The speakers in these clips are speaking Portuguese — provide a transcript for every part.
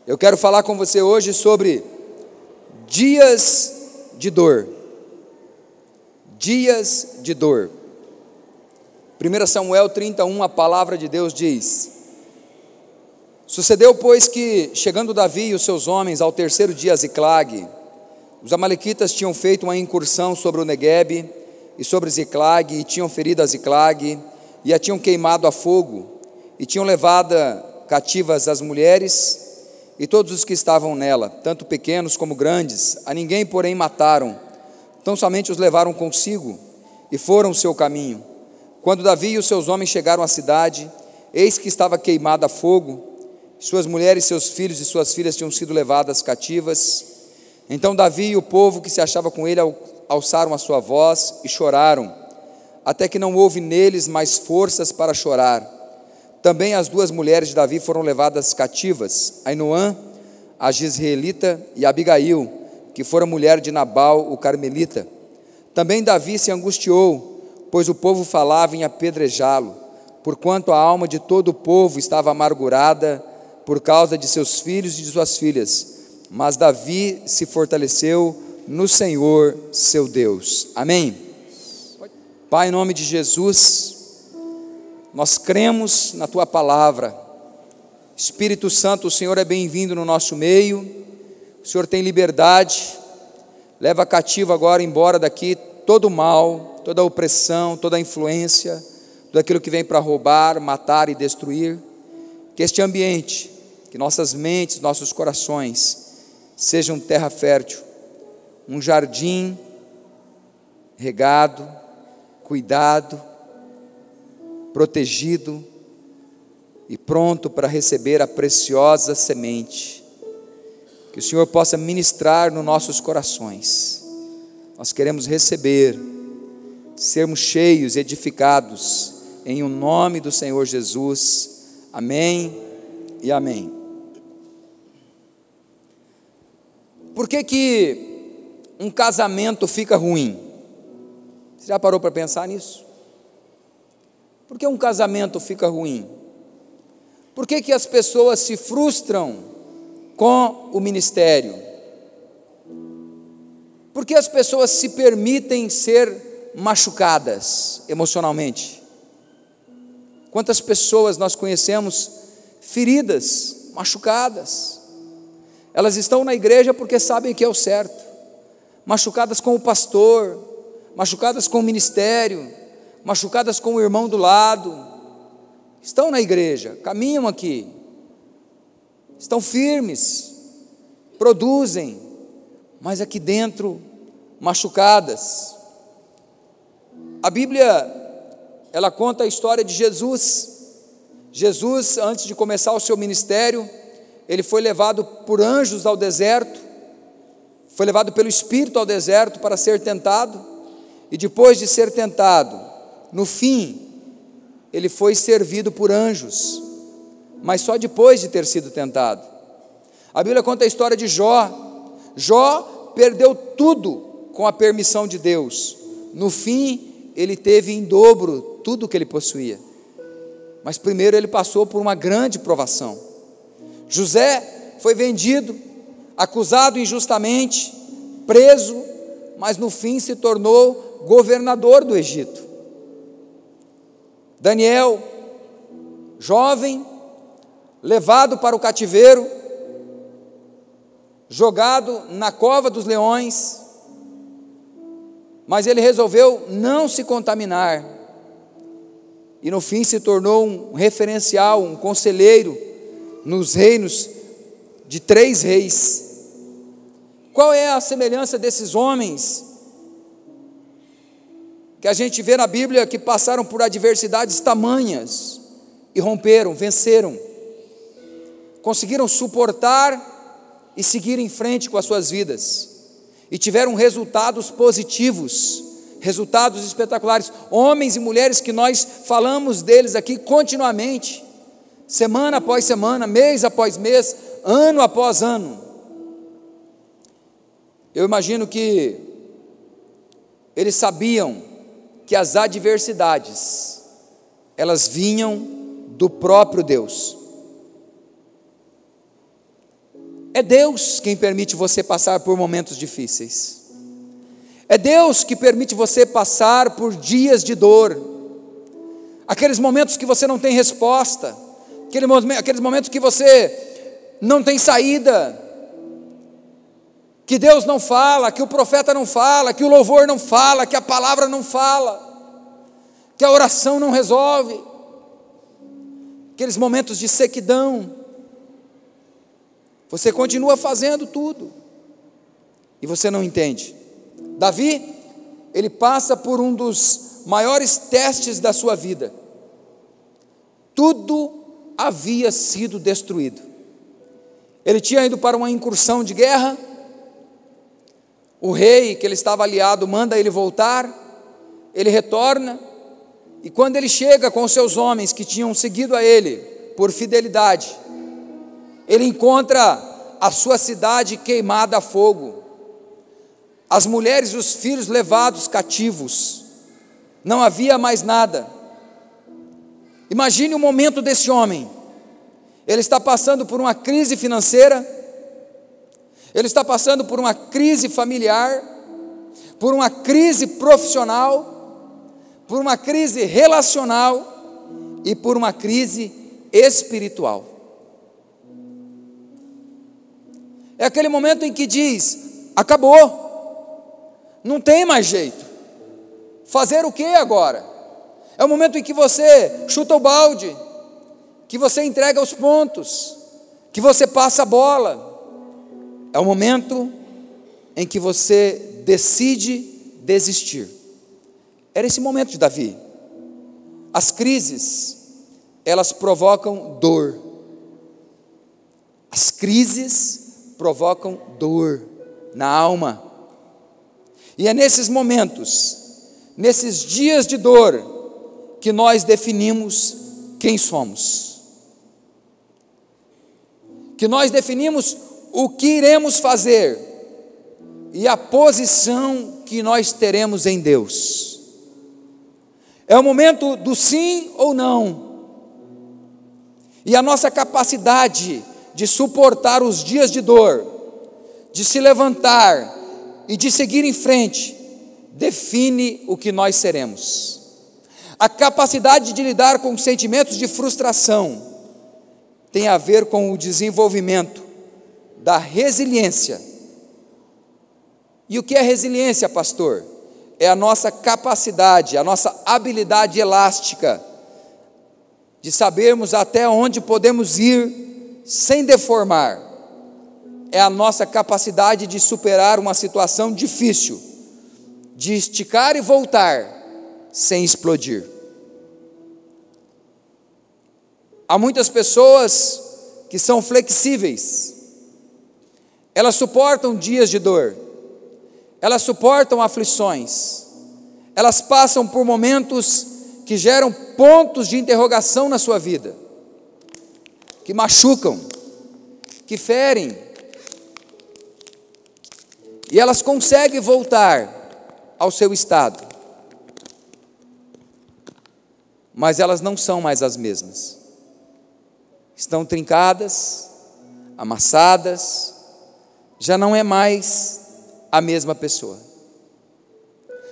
Eu quero falar com você hoje sobre dias de dor. Dias de dor. 1 Samuel 31, a palavra de Deus diz: Sucedeu, pois, que, chegando Davi e os seus homens ao terceiro dia a Ziclag, os amalequitas tinham feito uma incursão sobre o Neguebe e sobre Ziclag, e tinham ferido a Ziclag, e a tinham queimado a fogo, e tinham levado cativas as mulheres e todos os que estavam nela, tanto pequenos como grandes. A ninguém, porém, mataram, tão somente os levaram consigo, e foram o seu caminho. Quando Davi e os seus homens chegaram à cidade, eis que estava queimada a fogo, suas mulheres, seus filhos e suas filhas tinham sido levadas cativas. Então Davi e o povo que se achava com ele alçaram a sua voz e choraram, até que não houve neles mais forças para chorar. Também as duas mulheres de Davi foram levadas cativas, Ainoã, a Jezreelita, e Abigail, que fora mulher de Nabal, o Carmelita. Também Davi se angustiou, pois o povo falava em apedrejá-lo, porquanto a alma de todo o povo estava amargurada por causa de seus filhos e de suas filhas. Mas Davi se fortaleceu no Senhor seu Deus. Amém? Pai, em nome de Jesus, nós cremos na Tua palavra. Espírito Santo, o Senhor é bem-vindo no nosso meio. O Senhor tem liberdade. Leva cativo agora, embora daqui, todo o mal, toda a opressão, toda a influência, tudo aquilo que vem para roubar, matar e destruir. Que este ambiente, que nossas mentes, nossos corações sejam terra fértil, um jardim regado, cuidado, protegido e pronto para receber a preciosa semente. Que o Senhor possa ministrar nos nossos corações. Nós queremos receber, sermos cheios, edificados, em o nome do Senhor Jesus. Amém e amém. Por que um casamento fica ruim? Você já parou para pensar nisso? Por que um casamento fica ruim? Por que as pessoas se frustram com o ministério? Por que as pessoas se permitem ser machucadas emocionalmente? Quantas pessoas nós conhecemos feridas, machucadas? Elas estão na igreja porque sabem que é o certo, machucadas com o pastor, machucadas com o ministério, machucadas com o irmão do lado. Estão na igreja, caminham aqui, estão firmes, produzem, mas aqui dentro machucadas. A Bíblia, ela conta a história de Jesus. Jesus, antes de começar o seu ministério, ele foi levado por anjos ao deserto, foi levado pelo Espírito ao deserto para ser tentado, e depois de ser tentado, no fim, ele foi servido por anjos, mas só depois de ter sido tentado. A Bíblia conta a história de Jó. Jó perdeu tudo com a permissão de Deus. No fim, ele teve em dobro tudo que ele possuía. Mas primeiro ele passou por uma grande provação. José foi vendido, acusado injustamente, preso, mas no fim se tornou governador do Egito. Daniel, jovem, levado para o cativeiro, jogado na cova dos leões, mas ele resolveu não se contaminar, e no fim se tornou um referencial, um conselheiro nos reinos de 3 reis. Qual é a semelhança desses homens que a gente vê na Bíblia, que passaram por adversidades tamanhas e romperam, venceram, conseguiram suportar e seguir em frente com as suas vidas, e tiveram resultados positivos, resultados espetaculares? Homens e mulheres que nós falamos deles aqui continuamente, semana após semana, mês após mês, ano após ano. Eu imagino que eles sabiam que as adversidades, elas vinham do próprio Deus. É Deus quem permite você passar por momentos difíceis. É Deus que permite você passar por dias de dor. Aqueles momentos que você não tem resposta. Aqueles momentos que você não tem saída. Que Deus não fala, que o profeta não fala, que o louvor não fala, que a palavra não fala, que a oração não resolve. Aqueles momentos de sequidão. Você continua fazendo tudo e você não entende. Davi, ele passa por um dos maiores testes da sua vida. Tudo havia sido destruído. Ele tinha ido para uma incursão de guerra. O rei que ele estava aliado manda ele voltar. Ele retorna. E quando ele chega com os seus homens que tinham seguido a ele por fidelidade, ele encontra a sua cidade queimada a fogo, as mulheres e os filhos levados cativos, não havia mais nada. Imagine o momento desse homem. Ele está passando por uma crise financeira, ele está passando por uma crise familiar, por uma crise profissional, por uma crise relacional e por uma crise espiritual. É aquele momento em que diz: acabou, não tem mais jeito, fazer o que agora? É o momento em que você chuta o balde, que você entrega os pontos, que você passa a bola. É o momento em que você decide desistir. Era esse momento de Davi. As crises, elas provocam dor. As crises provocam dor na alma. E é nesses momentos, nesses dias de dor, que nós definimos quem somos. Que nós definimos o que iremos fazer e a posição que nós teremos em Deus. É o momento do sim ou não. E a nossa capacidade de suportar os dias de dor, de se levantar e de seguir em frente, define o que nós seremos. A capacidade de lidar com sentimentos de frustração tem a ver com o desenvolvimento da resiliência. E o que é resiliência, pastor? É a nossa capacidade, a nossa habilidade elástica de sabermos até onde podemos ir sem deformar. É a nossa capacidade de superar uma situação difícil, de esticar e voltar sem explodir. Há muitas pessoas que são flexíveis, elas suportam dias de dor, elas suportam aflições, elas passam por momentos que geram pontos de interrogação na sua vida, que machucam, que ferem, e elas conseguem voltar ao seu estado, mas elas não são mais as mesmas. Estão trincadas, amassadas, já não é mais a mesma pessoa.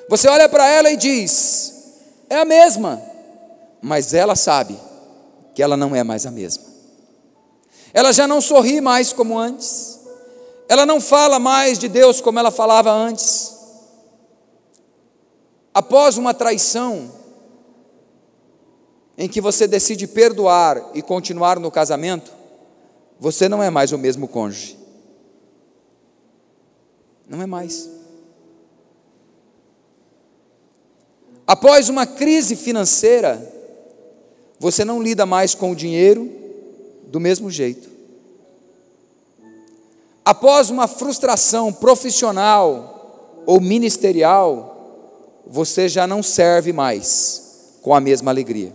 Você olha para ela e diz: é a mesma, mas ela sabe que ela não é mais a mesma. Ela já não sorri mais como antes, ela não fala mais de Deus como ela falava antes. Após uma traição, em que você decide perdoar e continuar no casamento, você não é mais o mesmo cônjuge. Não é mais. Após uma crise financeira, você não lida mais com o dinheiro do mesmo jeito. Após uma frustração profissional ou ministerial, você já não serve mais com a mesma alegria.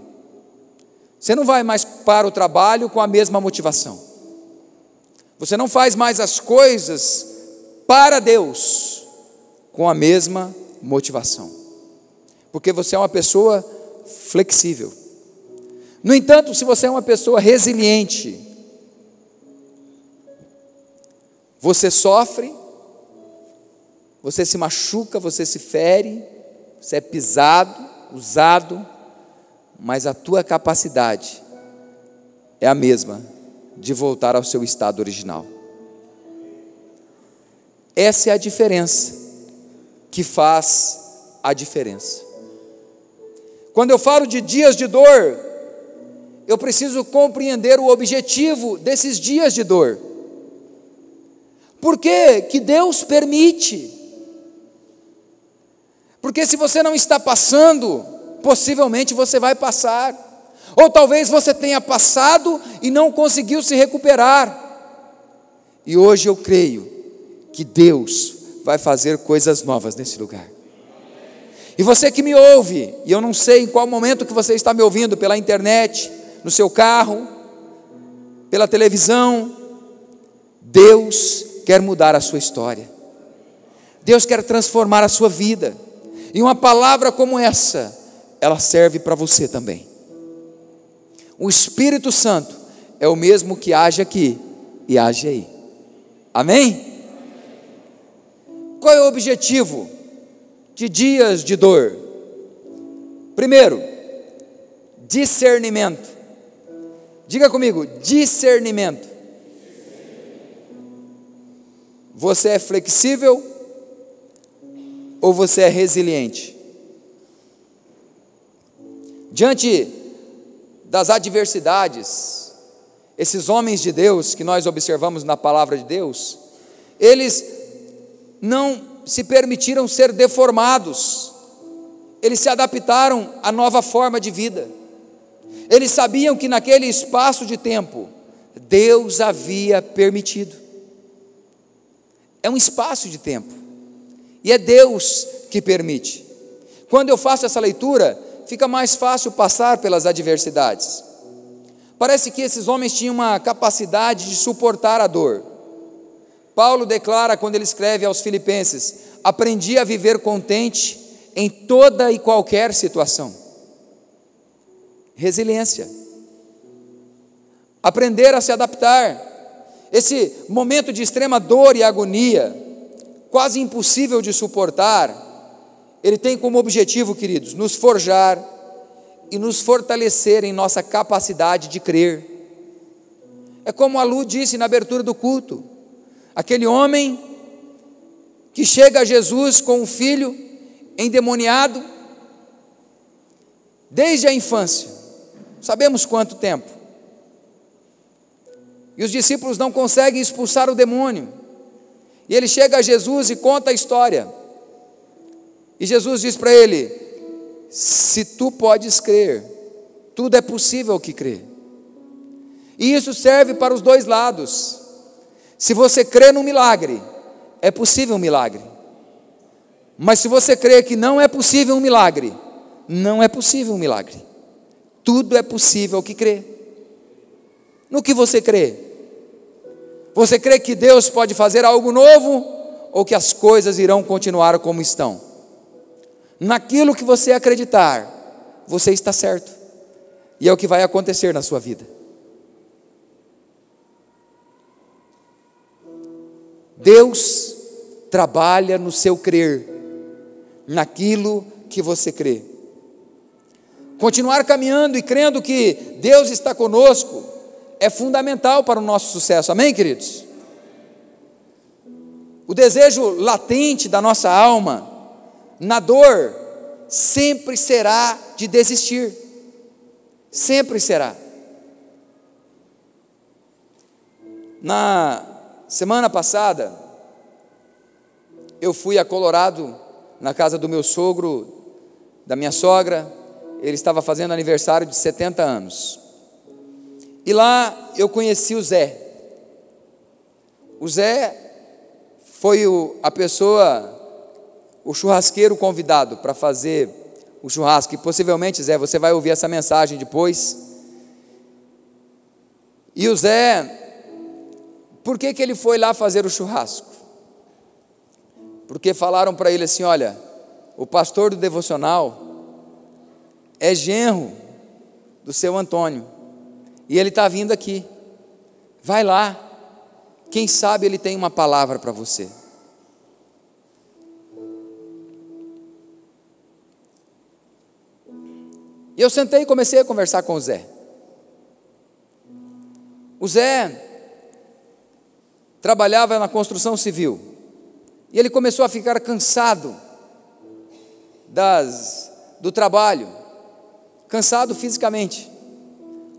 Você não vai mais para o trabalho com a mesma motivação. Você não faz mais as coisas para Deus com a mesma motivação. Porque você é uma pessoa flexível. No entanto, se você é uma pessoa resiliente, Você sofre, você se machuca, você se fere, você é pisado, usado, mas a tua capacidade é a mesma de voltar ao seu estado original. Essa é a diferença que faz a diferença. Quando eu falo de dias de dor, eu preciso compreender o objetivo desses dias de dor. Por que que Deus permite? Porque se você não está passando, possivelmente você vai passar. Ou talvez você tenha passado e não conseguiu se recuperar. E hoje eu creio que Deus vai fazer coisas novas nesse lugar. E você que me ouve, e eu não sei em qual momento que você está me ouvindo, pela internet, no seu carro, pela televisão, Deus quer mudar a sua história. Deus quer transformar a sua vida. E uma palavra como essa, ela serve para você também. O Espírito Santo é o mesmo que age aqui e age aí. Amém? Qual é o objetivo de dias de dor? Primeiro, discernimento. Diga comigo, discernimento. Você é flexível ou você é resiliente? Diante das adversidades, esses homens de Deus que nós observamos na palavra de Deus, eles não se permitiram ser deformados, eles se adaptaram à nova forma de vida. Eles sabiam que naquele espaço de tempo, Deus havia permitido. É um espaço de tempo, e é Deus que permite. Quando eu faço essa leitura, fica mais fácil passar pelas adversidades. Parece que esses homens tinham uma capacidade de suportar a dor. Paulo declara, quando ele escreve aos Filipenses: aprendi a viver contente em toda e qualquer situação. Resiliência. Aprender a se adaptar. Esse momento de extrema dor e agonia, quase impossível de suportar, ele tem como objetivo, queridos, nos forjar e nos fortalecer em nossa capacidade de crer. É como a Lu disse na abertura do culto, aquele homem que chega a Jesus com um filho endemoniado, desde a infância, sabemos quanto tempo, e os discípulos não conseguem expulsar o demônio, e ele chega a Jesus e conta a história, e Jesus diz para ele: se tu podes crer, tudo é possível que crê. E isso serve para os dois lados. Se você crê no milagre, é possível um milagre. Mas se você crê que não é possível um milagre, não é possível um milagre. Tudo é possível que crê. No que você crê? Você crê que Deus pode fazer algo novo, ou que as coisas irão continuar como estão? Naquilo que você acreditar, você está certo, e é o que vai acontecer na sua vida. Deus trabalha no seu crer, naquilo que você crê. Continuar caminhando e crendo que Deus está conosco é fundamental para o nosso sucesso, amém, queridos? O desejo latente da nossa alma, na dor, sempre será de desistir, sempre será. Na semana passada, eu fui a Colorado, na casa do meu sogro, da minha sogra. Ele estava fazendo aniversário de 70 anos, e lá eu conheci o Zé. O Zé foi a pessoa, o churrasqueiro convidado para fazer o churrasco, e possivelmente, Zé, você vai ouvir essa mensagem depois. E o Zé, por que ele foi lá fazer o churrasco? Porque falaram para ele assim: olha, o pastor do devocional é genro do seu Antônio, e ele está vindo aqui, vai lá. Quem sabe Ele tem uma palavra para você. E eu sentei e comecei a conversar com o Zé. O Zé trabalhava na construção civil, e ele começou a ficar cansado do trabalho, cansado fisicamente,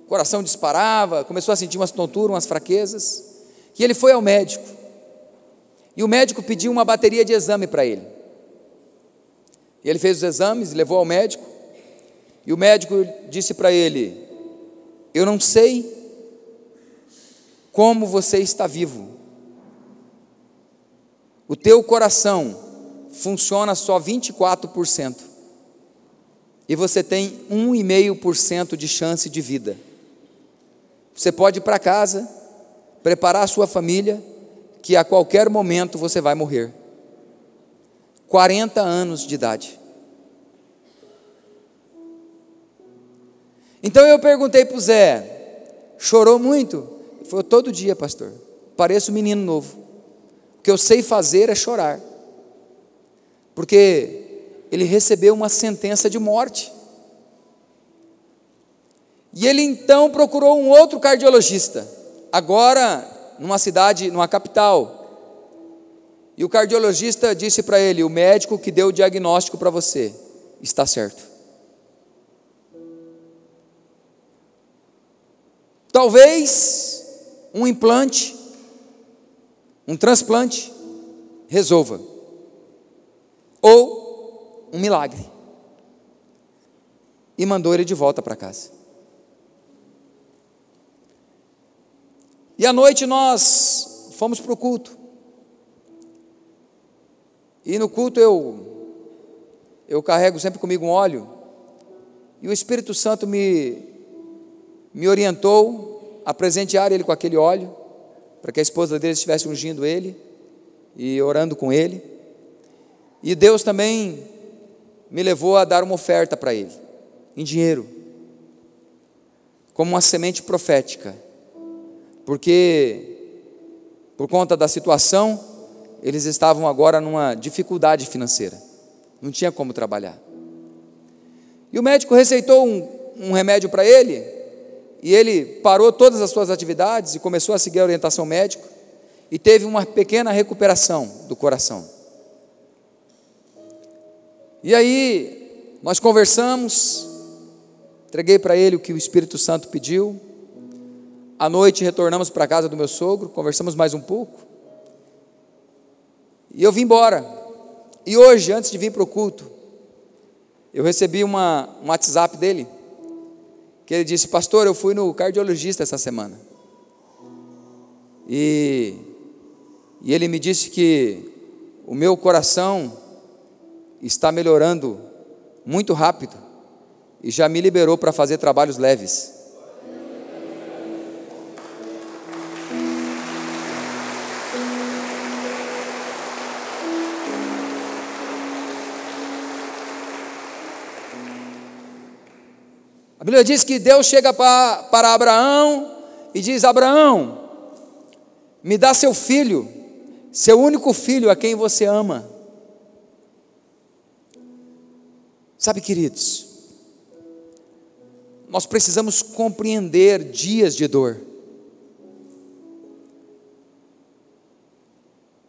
o coração disparava, começou a sentir umas tonturas, umas fraquezas, e ele foi ao médico, e o médico pediu uma bateria de exame para ele, e ele fez os exames, levou ao médico, e o médico disse para ele: eu não sei como você está vivo, o teu coração funciona só 24%, e você tem 1,5% de chance de vida. Você pode ir para casa, preparar a sua família, que a qualquer momento você vai morrer. 40 anos de idade. Então eu perguntei para o Zé: chorou muito? Ele falou: todo dia, pastor, pareço um menino novo. O que eu sei fazer é chorar, porque ele recebeu uma sentença de morte, e ele então procurou um outro cardiologista, agora numa cidade, numa capital, e o cardiologista disse para ele: o médico que deu o diagnóstico para você está certo. Talvez um implante, um transplante resolva, ou um milagre, e mandou ele de volta para casa. E à noite nós fomos para o culto, e no culto eu carrego sempre comigo um óleo, e o Espírito Santo me orientou a presentear ele com aquele óleo, para que a esposa dele estivesse ungindo ele e orando com ele. E Deus também me levou a dar uma oferta para ele, em dinheiro, como uma semente profética, porque por conta da situação, eles estavam agora numa dificuldade financeira, não tinha como trabalhar. E o médico receitou um remédio para ele, e ele parou todas as suas atividades e começou a seguir a orientação médica, e teve uma pequena recuperação do coração. E aí nós conversamos, entreguei para ele o que o Espírito Santo pediu. À noite retornamos para a casa do meu sogro, conversamos mais um pouco, e eu vim embora. E hoje, antes de vir para o culto, eu recebi um WhatsApp dele, que ele disse: pastor, eu fui no cardiologista essa semana, e ele me disse que o meu coração está melhorando muito rápido, e já me liberou para fazer trabalhos leves. A Bíblia diz que Deus chega para Abraão e diz: Abraão, me dá seu filho, seu único filho, a quem você ama. Sabe, queridos, nós precisamos compreender dias de dor.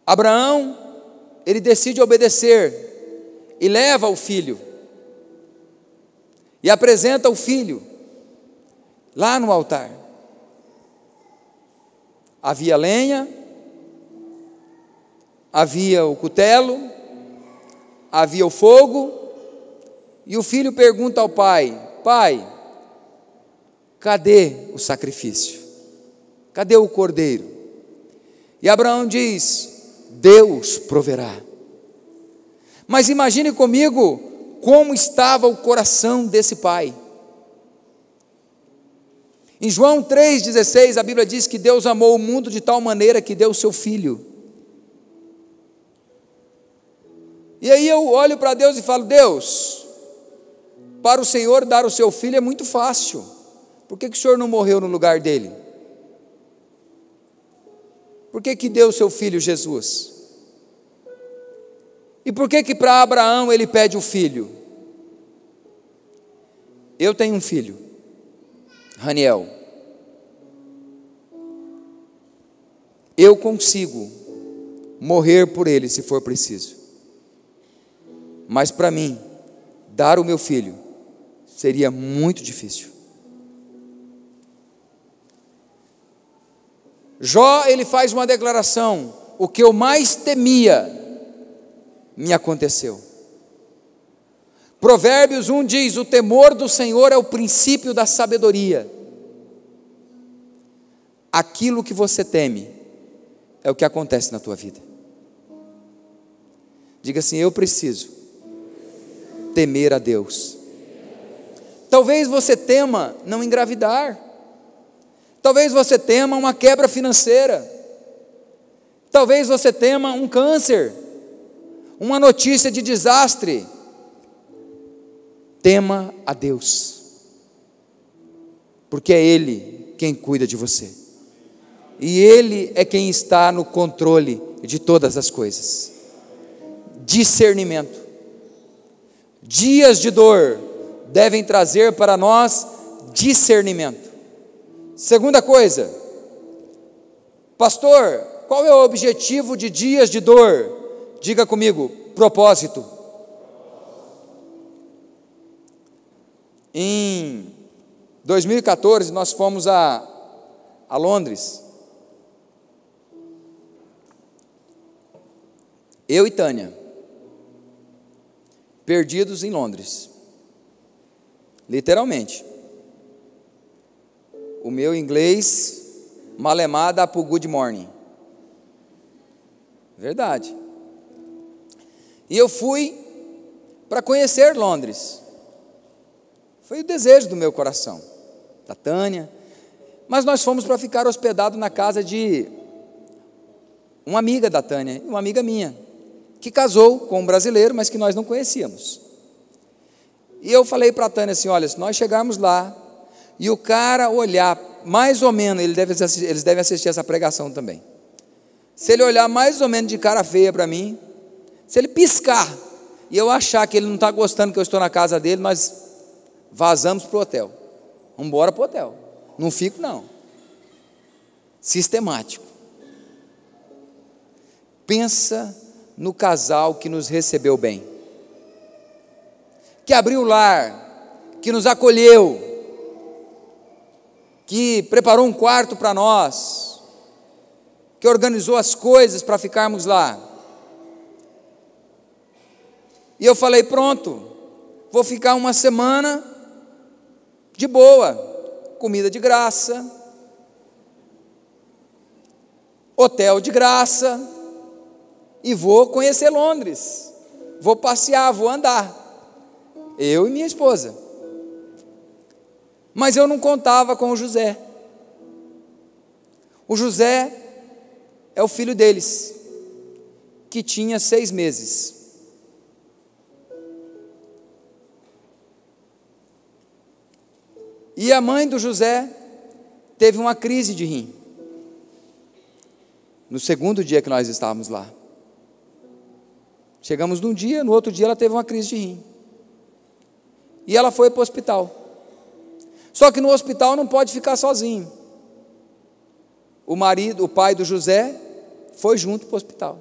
Abraão, ele decide obedecer e leva o filho, e apresenta o filho lá no altar. Havia lenha, havia o cutelo, havia o fogo, e o filho pergunta ao pai: pai, cadê o sacrifício? Cadê o cordeiro? E Abraão diz: Deus proverá. Mas imagine comigo como estava o coração desse pai. Em João 3,16, a Bíblia diz que Deus amou o mundo de tal maneira que deu o seu filho. E aí eu olho para Deus e falo: Deus, para o Senhor dar o seu filho é muito fácil, por que o Senhor não morreu no lugar dele? por que que deu o seu filho Jesus? E por que que para Abraão ele pede o filho? Eu tenho um filho, Raniel. Eu consigo morrer por ele se for preciso. Mas para mim, dar o meu filho seria muito difícil. Jó, ele faz uma declaração: o que eu mais temia me aconteceu. Provérbios 1 diz: o temor do Senhor é o princípio da sabedoria. Aquilo que você teme é o que acontece na tua vida. Diga assim: eu preciso temer a Deus. Talvez você tema não engravidar. Talvez você tema uma quebra financeira. Talvez você tema um câncer, uma notícia de desastre. Tema a Deus, porque é Ele quem cuida de você, e Ele é quem está no controle de todas as coisas. Discernimento. Dias de dor devem trazer para nós discernimento. Segunda coisa, pastor, qual é o objetivo de dias de dor? Diga comigo: propósito. Em 2014 nós fomos a Londres, eu e Tânia, perdidos em Londres, literalmente. O meu inglês malemada para o good morning, verdade. E eu fui para conhecer Londres. Foi o desejo do meu coração, da Tânia, mas nós fomos para ficar hospedado na casa de uma amiga da Tânia, uma amiga minha, que casou com um brasileiro, mas que nós não conhecíamos. E eu falei para a Tânia assim: olha, se nós chegarmos lá, e o cara olhar mais ou menos, eles devem assistir essa pregação também, se ele olhar mais ou menos de cara feia para mim, se ele piscar, e eu achar que ele não está gostando que eu estou na casa dele, nós vazamos para o hotel. Vamos embora para o hotel. Não fico não. Sistemático. Pensa no casal que nos recebeu bem, que abriu o lar, que nos acolheu, que preparou um quarto para nós, que organizou as coisas para ficarmos lá. E eu falei: pronto, vou ficar uma semana de boa, comida de graça, hotel de graça, e vou conhecer Londres, vou passear, vou andar, eu e minha esposa. Mas eu não contava com o José. O José é o filho deles, que tinha 6 meses. E a mãe do José teve uma crise de rim, no segundo dia que nós estávamos lá. Chegamos num dia, no outro dia ela teve uma crise de rim, e ela foi para o hospital. Só que no hospital não pode ficar sozinho. O pai do José, foi junto para o hospital.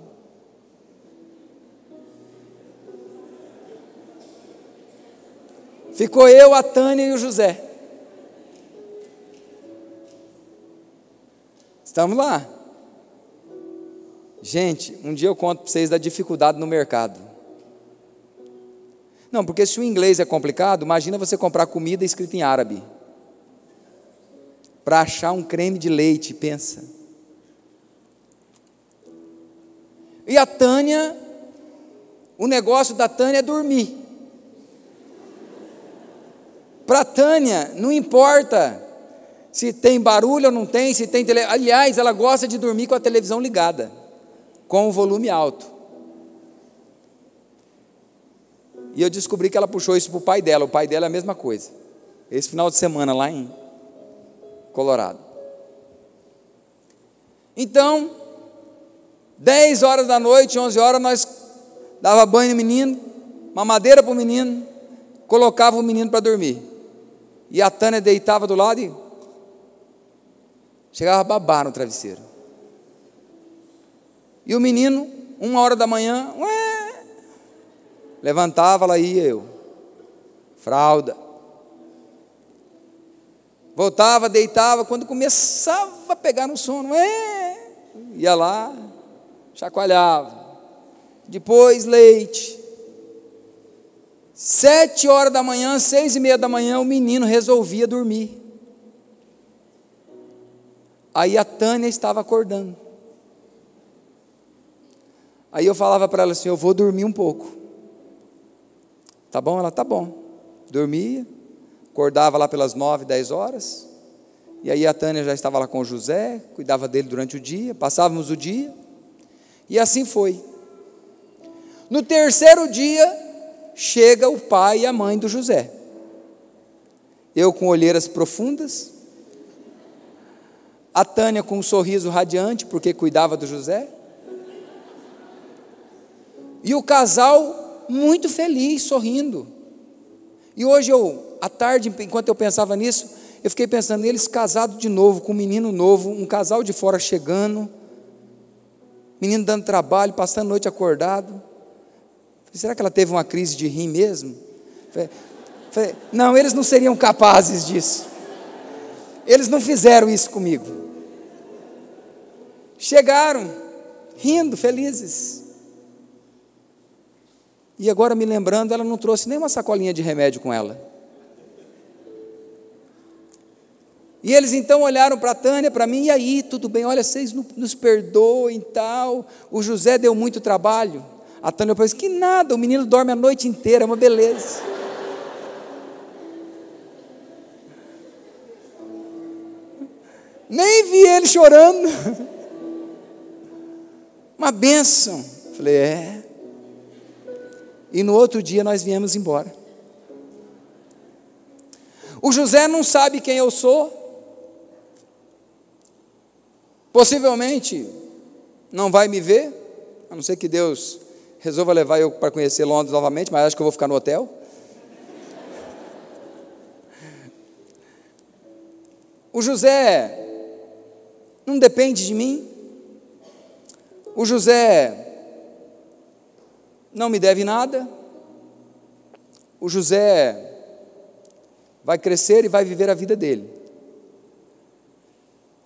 Ficou eu, a Tânia e o José. Estamos lá. Gente, um dia eu conto para vocês da dificuldade no mercado. Não, porque se o inglês é complicado, imagina você comprar comida escrita em árabe. Para achar um creme de leite, pensa. E a Tânia, o negócio da Tânia é dormir. Para a Tânia, não importa se tem barulho ou não tem, se tem televisão. Aliás, ela gosta de dormir com a televisão ligada, com o volume alto. E eu descobri que ela puxou isso para o pai dela. O pai dela é a mesma coisa. Esse final de semana lá em Colorado. Então, 10 horas da noite, 11 horas, nós dava banho no menino, mamadeira para o menino, colocava o menino para dormir. E a Tânia deitava do lado e chegava a babar no travesseiro. E o menino, 1 hora da manhã, levantava, lá ia eu, fralda. Voltava, deitava, quando começava a pegar no sono, ia lá, chacoalhava. Depois leite. 7 horas da manhã, 6:30 da manhã, o menino resolvia dormir. Aí a Tânia estava acordando. Aí eu falava para ela assim: eu vou dormir um pouco. Tá bom? Ela, tá bom. Dormia, acordava lá pelas 9, 10 horas. E aí a Tânia já estava lá com o José, cuidava dele durante o dia, passávamos o dia. E assim foi. No terceiro dia, chega o pai e a mãe do José. Eu com olheiras profundas, a Tânia com um sorriso radiante, porque cuidava do José, e o casal muito feliz, sorrindo. E hoje à tarde, enquanto eu pensava nisso, eu fiquei pensando neles casados de novo, com um menino novo, um casal de fora chegando, menino dando trabalho, passando a noite acordado. Será que ela teve uma crise de rim mesmo? Falei, não, eles não seriam capazes disso. Eles não fizeram isso comigo. Chegaram, rindo, felizes. E agora me lembrando, ela não trouxe nem uma sacolinha de remédio com ela. E eles então olharam para a Tânia, para mim, e aí, tudo bem, olha, vocês nos perdoem e tal. O José deu muito trabalho. A Tânia falou assim: que nada, o menino dorme a noite inteira, é uma beleza. Nem vi ele chorando. Uma bênção. Falei, E no outro dia nós viemos embora. O José não sabe quem eu sou. Possivelmente não vai me ver, a não ser que Deus resolva levar eu para conhecer Londres novamente, mas acho que eu vou ficar no hotel. O José não depende de mim. O José não me deve nada. O José vai crescer e vai viver a vida dele.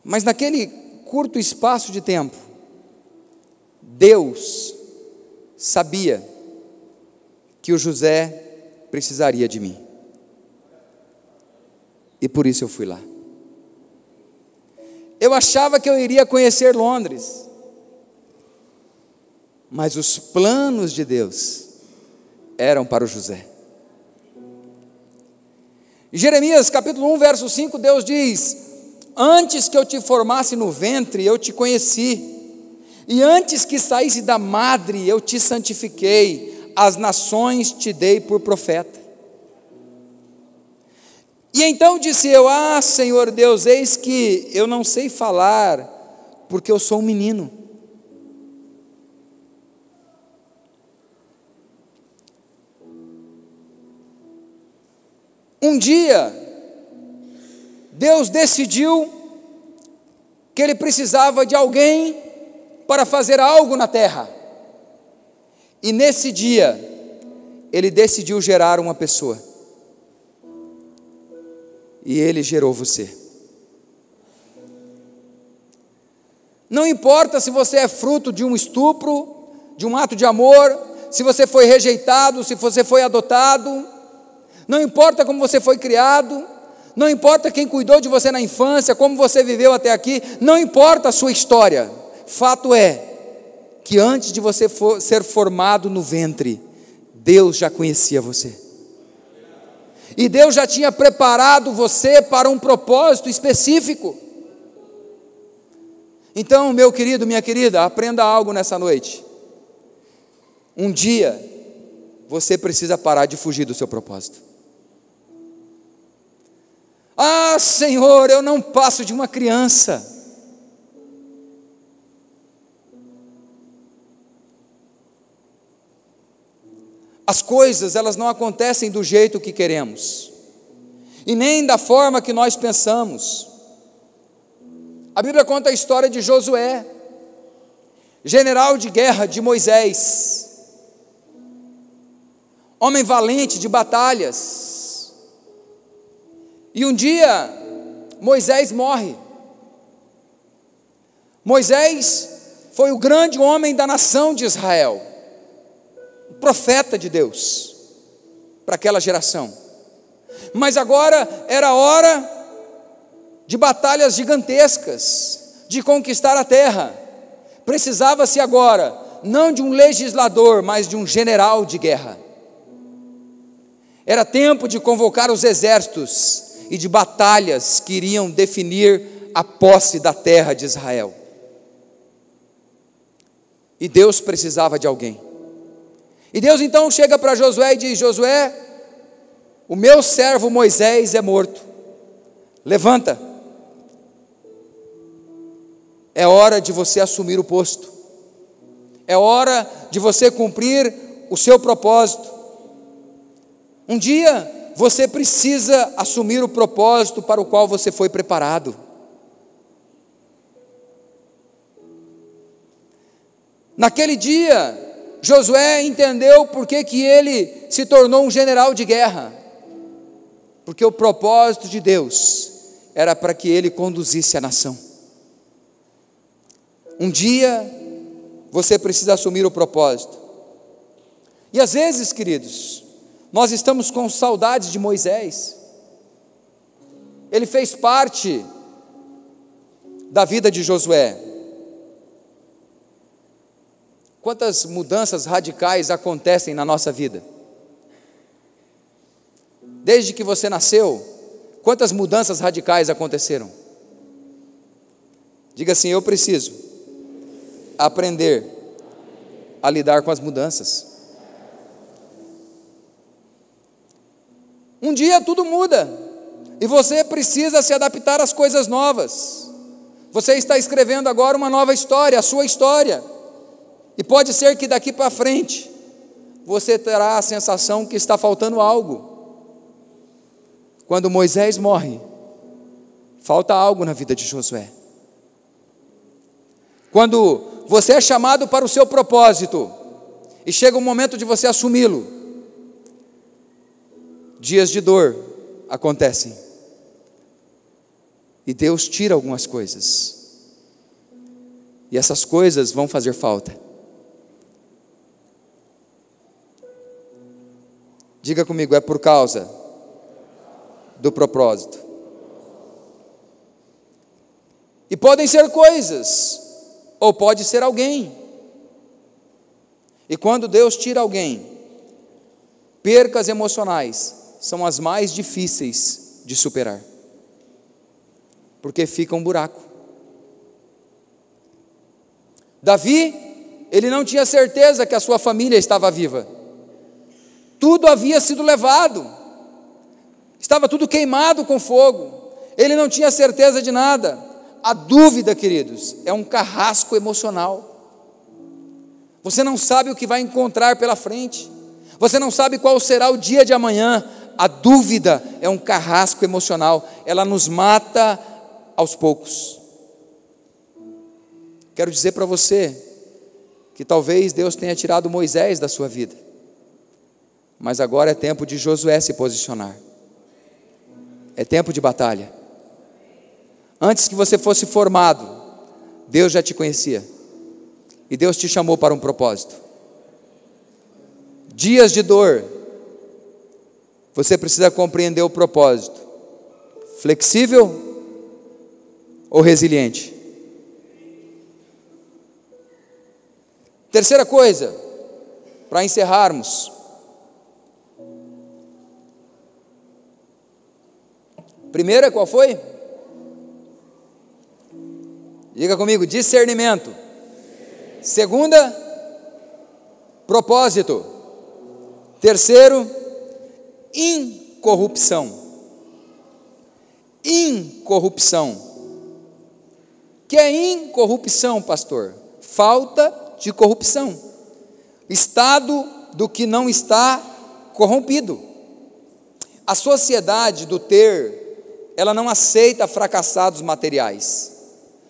Mas naquele curto espaço de tempo, Deus sabia que o José precisaria de mim. E por isso eu fui lá. Eu achava que eu iria conhecer Londres, mas os planos de Deus eram para o José. Em Jeremias capítulo 1, verso 5, Deus diz: antes que eu te formasse no ventre, eu te conheci, e antes que saísse da madre, eu te santifiquei, as nações te dei por profeta. E então disse eu: Senhor Deus, eis que eu não sei falar, porque eu sou um menino. Um dia, Deus decidiu que Ele precisava de alguém para fazer algo na terra. E nesse dia, Ele decidiu gerar uma pessoa. E Ele gerou você. Não importa se você é fruto de um estupro, de um ato de amor, se você foi rejeitado, se você foi adotado, não importa como você foi criado, não importa quem cuidou de você na infância, como você viveu até aqui, não importa a sua história. Fato é que antes de você ser formado no ventre, Deus já conhecia você. E Deus já tinha preparado você para um propósito específico. Então, meu querido, minha querida, aprenda algo nessa noite. Um dia, você precisa parar de fugir do seu propósito. Senhor, eu não passo de uma criança. as coisas, elas não acontecem do jeito que queremos, e nem da forma que nós pensamos. A Bíblia conta a história de Josué, general de guerra de Moisés, homem valente de batalhas, e um dia Moisés morre. Moisés foi o grande homem da nação de Israel, o profeta de Deus para aquela geração, mas agora era hora de batalhas gigantescas, de conquistar a terra. Precisava-se agora, não de um legislador, mas de um general de guerra. Era tempo de convocar os exércitos e de batalhas que iriam definir a posse da terra de Israel. E Deus precisava de alguém. E Deus então chega para Josué e diz: Josué, o meu servo Moisés é morto, levanta, é hora de você assumir o posto, é hora de você cumprir o seu propósito. Um dia você precisa assumir o propósito para o qual você foi preparado. Naquele dia, Josué entendeu por que ele se tornou um general de guerra, porque o propósito de Deus era para que ele conduzisse a nação. Um dia você precisa assumir o propósito. E às vezes, queridos, nós estamos com saudades de Moisés. Ele fez parte da vida de Josué. Quantas mudanças radicais acontecem na nossa vida? Desde que você nasceu, quantas mudanças radicais aconteceram? Diga assim: eu preciso aprender a lidar com as mudanças. Um dia tudo muda, e você precisa se adaptar às coisas novas. Você está escrevendo agora uma nova história, a sua história, e pode ser que daqui para frente, você terá a sensação que está faltando algo. Quando Moisés morre, falta algo na vida de Josué. Quando você é chamado para o seu propósito, e chega o momento de você assumi-lo, dias de dor acontecem, e Deus tira algumas coisas, e essas coisas vão fazer falta. Diga comigo: é por causa do propósito. E podem ser coisas, ou pode ser alguém. E quando Deus tira alguém, percas emocionais são as mais difíceis de superar, porque fica um buraco. Davi, ele não tinha certeza que a sua família estava viva. Tudo havia sido levado, estava tudo queimado com fogo. Ele não tinha certeza de nada. A dúvida, queridos, é um carrasco emocional. Você não sabe o que vai encontrar pela frente, você não sabe qual será o dia de amanhã. A dúvida é um carrasco emocional, ela nos mata aos poucos. Quero dizer para você que talvez Deus tenha tirado Moisés da sua vida, mas agora é tempo de Josué se posicionar. É tempo de batalha. Antes que você fosse formado, Deus já te conhecia, e Deus te chamou para um propósito. Dias de dor, você precisa compreender o propósito: flexível ou resiliente? Terceira coisa, para encerrarmos, primeira qual foi? Diga comigo: discernimento. Segunda, propósito. Terceiro, incorrupção. Incorrupção. Que é incorrupção, pastor? Falta de corrupção, estado do que não está corrompido. A sociedade do ter, ela não aceita fracassados materiais.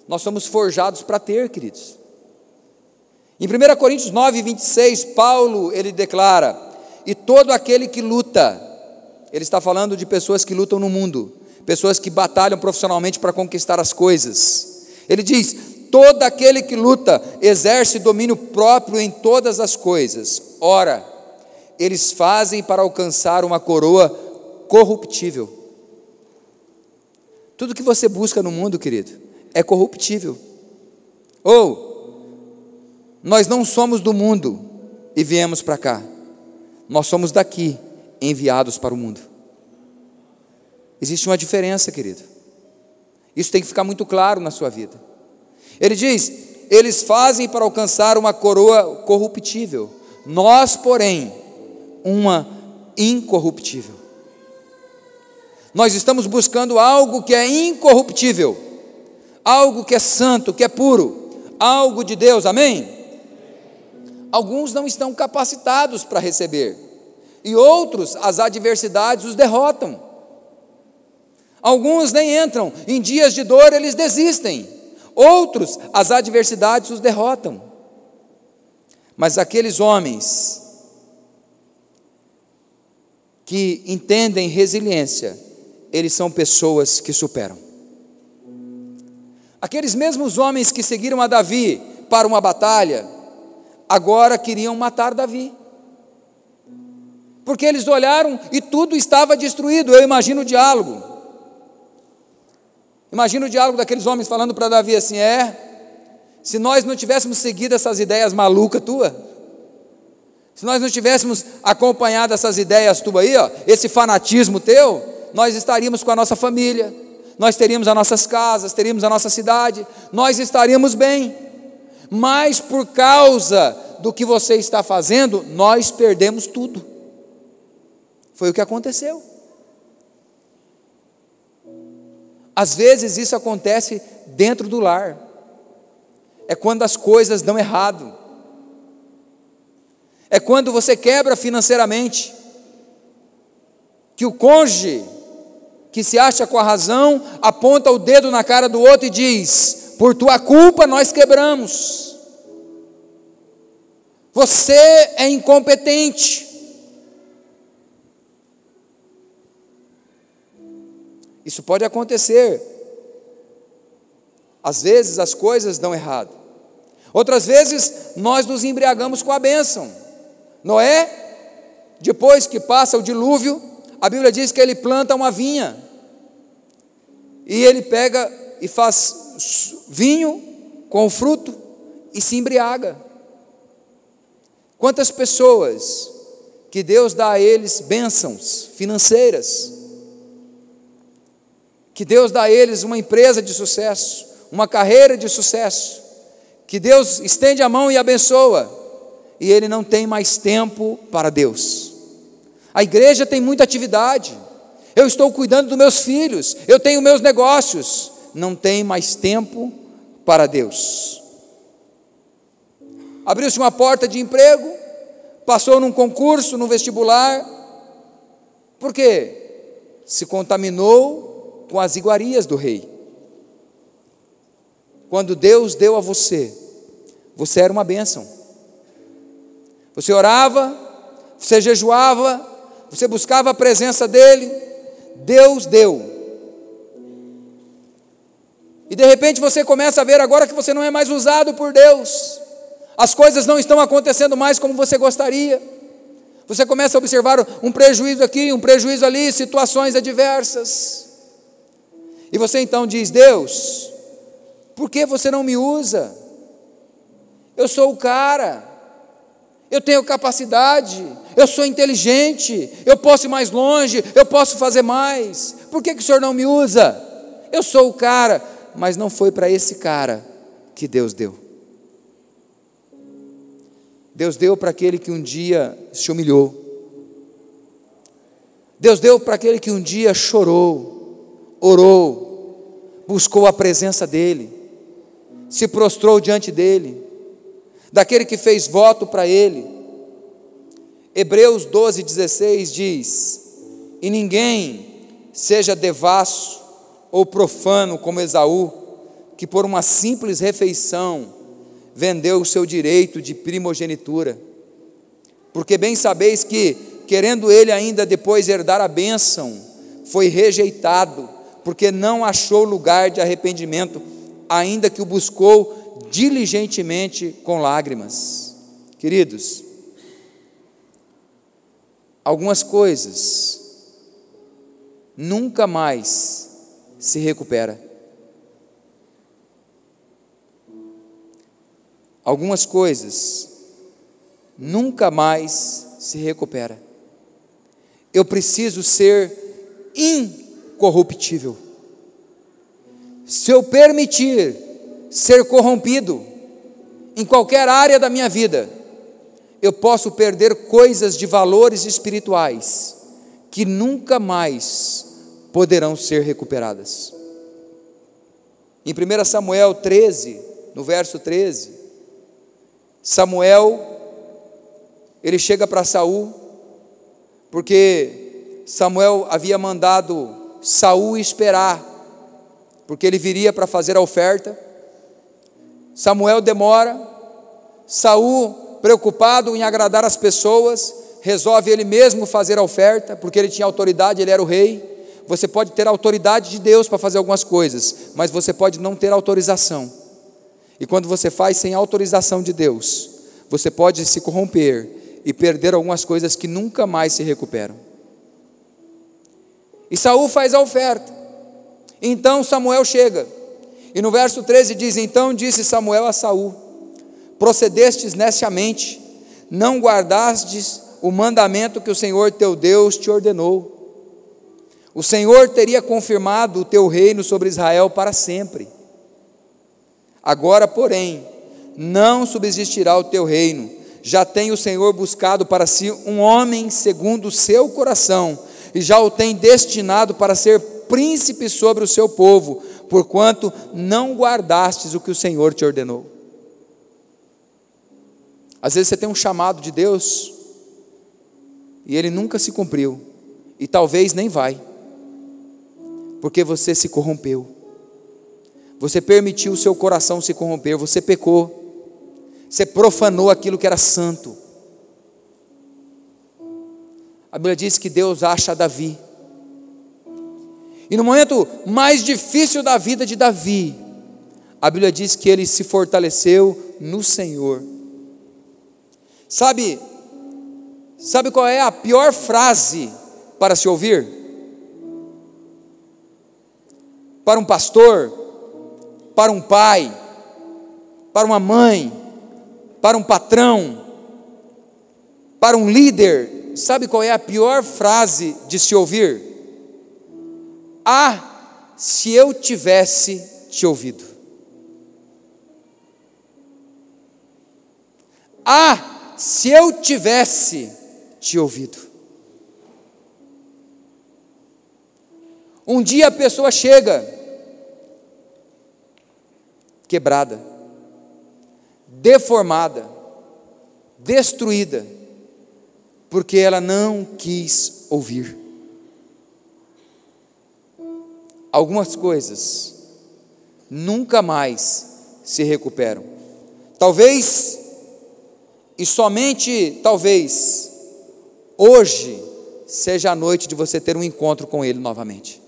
Nós somos forjados para ter, queridos. Em 1 Coríntios 9, 26, Paulo, ele declara: e todo aquele que luta, ele está falando de pessoas que lutam no mundo, pessoas que batalham profissionalmente para conquistar as coisas. Ele diz: todo aquele que luta exerce domínio próprio em todas as coisas. Ora, eles fazem para alcançar uma coroa corruptível. Tudo que você busca no mundo, querido, é corruptível. Nós não somos do mundo e viemos para cá. Nós somos daqui, enviados para o mundo. Existe uma diferença, querido. Isso tem que ficar muito claro na sua vida. Ele diz: eles fazem para alcançar uma coroa corruptível, nós, porém, uma incorruptível. Nós estamos buscando algo que é incorruptível, algo que é santo, que é puro, algo de Deus, amém? Alguns não estão capacitados para receber, e outros, as adversidades os derrotam. Alguns nem entram, em dias de dor eles desistem, outros, as adversidades os derrotam. Mas aqueles homens que entendem resiliência, eles são pessoas que superam. Aqueles mesmos homens que seguiram a Davi para uma batalha, agora queriam matar Davi, porque eles olharam e tudo estava destruído. Eu imagino o diálogo, daqueles homens falando para Davi assim: se nós não tivéssemos seguido essas ideias malucas tuas, se nós não tivéssemos acompanhado essas ideias tuas aí, esse fanatismo teu, nós estaríamos com a nossa família, nós teríamos as nossas casas, teríamos a nossa cidade, nós estaríamos bem, mas por causa do que você está fazendo, nós perdemos tudo. Foi o que aconteceu. Às vezes isso acontece dentro do lar, é quando as coisas dão errado, é quando você quebra financeiramente, que o cônjuge, que se acha com a razão, aponta o dedo na cara do outro e diz: por tua culpa nós quebramos, você é incompetente. Isso pode acontecer. Às vezes as coisas dão errado, outras vezes nós nos embriagamos com a bênção. Noé, depois que passa o dilúvio, a Bíblia diz que ele planta uma vinha, e ele pega e faz vinho com o fruto e se embriaga. Quantas pessoas que Deus dá a eles bênçãos financeiras, que Deus dá a eles uma empresa de sucesso, uma carreira de sucesso, que Deus estende a mão e abençoa, e ele não tem mais tempo para Deus. A igreja tem muita atividade, eu estou cuidando dos meus filhos, eu tenho meus negócios, não tem mais tempo para Deus. Abriu-se uma porta de emprego, passou num concurso, num vestibular, por quê? Se contaminou com as iguarias do rei. Quando Deus deu a você, você era uma bênção. Você orava, você jejuava, você buscava a presença dEle, Deus deu. E de repente você começa a ver agora que você não é mais usado por Deus, as coisas não estão acontecendo mais como você gostaria, você começa a observar um prejuízo aqui, um prejuízo ali, situações adversas, e você então diz: Deus, por que você não me usa? Eu sou o cara, eu tenho capacidade, eu sou inteligente, eu posso ir mais longe, eu posso fazer mais, por que o Senhor não me usa? Eu sou o cara. Mas não foi para esse cara que Deus deu. Deus deu para aquele que um dia se humilhou. Deus deu para aquele que um dia chorou, orou, buscou a presença dEle, se prostrou diante dEle, daquele que fez voto para Ele. Hebreus 12:16 diz: e ninguém seja devasso ou profano como Esaú, que por uma simples refeição vendeu o seu direito de primogenitura. Porque bem sabeis que, querendo ele ainda depois herdar a bênção, foi rejeitado, porque não achou lugar de arrependimento, ainda que o buscou diligentemente com lágrimas. Queridos, algumas coisas nunca mais se recupera. Algumas coisas nunca mais se recupera. Eu preciso ser incorruptível. Se eu permitir ser corrompido em qualquer área da minha vida, eu posso perder coisas de valores espirituais que nunca mais poderão ser recuperadas. Em 1 Samuel 13, no verso 13, Samuel, ele chega para Saul, porque Samuel havia mandado Saul esperar, porque ele viria para fazer a oferta. Samuel demora, Saul, preocupado em agradar as pessoas, resolve ele mesmo fazer a oferta, porque ele tinha autoridade, ele era o rei. Você pode ter a autoridade de Deus para fazer algumas coisas, mas você pode não ter autorização. E quando você faz sem autorização de Deus, você pode se corromper e perder algumas coisas que nunca mais se recuperam. E Saul faz a oferta. Então Samuel chega. E no verso 13 diz: então disse Samuel a Saul: procedestes neciamente, não guardastes o mandamento que o Senhor teu Deus te ordenou. O Senhor teria confirmado o teu reino sobre Israel para sempre. Agora, porém, não subsistirá o teu reino. Já tem o Senhor buscado para si um homem segundo o seu coração, e já o tem destinado para ser príncipe sobre o seu povo, porquanto não guardastes o que o Senhor te ordenou. Às vezes você tem um chamado de Deus, e ele nunca se cumpriu, e talvez nem vai, porque você se corrompeu, você permitiu o seu coração se corromper, você pecou, você profanou aquilo que era santo. A Bíblia diz que Deus acha Davi, e no momento mais difícil da vida de Davi, a Bíblia diz que ele se fortaleceu no Senhor. Sabe qual é a pior frase para se ouvir? Para um pastor, para um pai, para uma mãe, para um patrão, para um líder, sabe qual é a pior frase de se ouvir? Ah, se eu tivesse te ouvido. Ah, se eu tivesse te ouvido. Um dia a pessoa chega quebrada, deformada, destruída, porque ela não quis ouvir. Algumas coisas nunca mais se recuperam. Talvez, e somente talvez, hoje seja a noite de você ter um encontro com Ele novamente.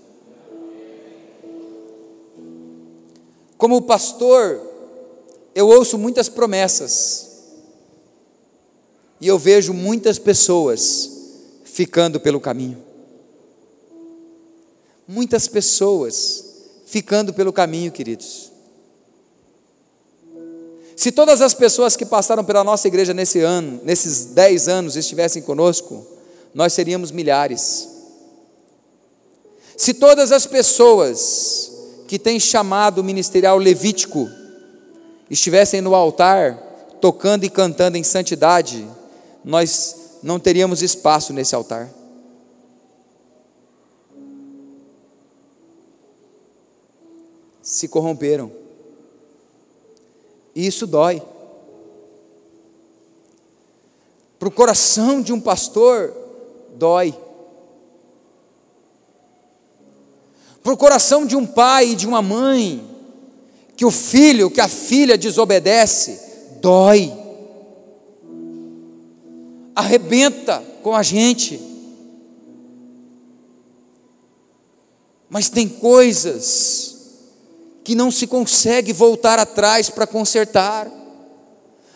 Como pastor, eu ouço muitas promessas, e eu vejo muitas pessoas ficando pelo caminho. Muitas pessoas ficando pelo caminho, queridos. Se todas as pessoas que passaram pela nossa igreja nesse ano, nesses 10 anos, estivessem conosco, nós seríamos milhares. Se todas as pessoas que têm chamado ministerial levítico estivessem no altar, tocando e cantando em santidade, nós não teríamos espaço nesse altar. Se corromperam, e isso dói. Para o coração de um pastor, dói. Para o coração de um pai e de uma mãe, que o filho, que a filha desobedece, dói. Arrebenta com a gente. Mas tem coisas que não se consegue voltar atrás para consertar,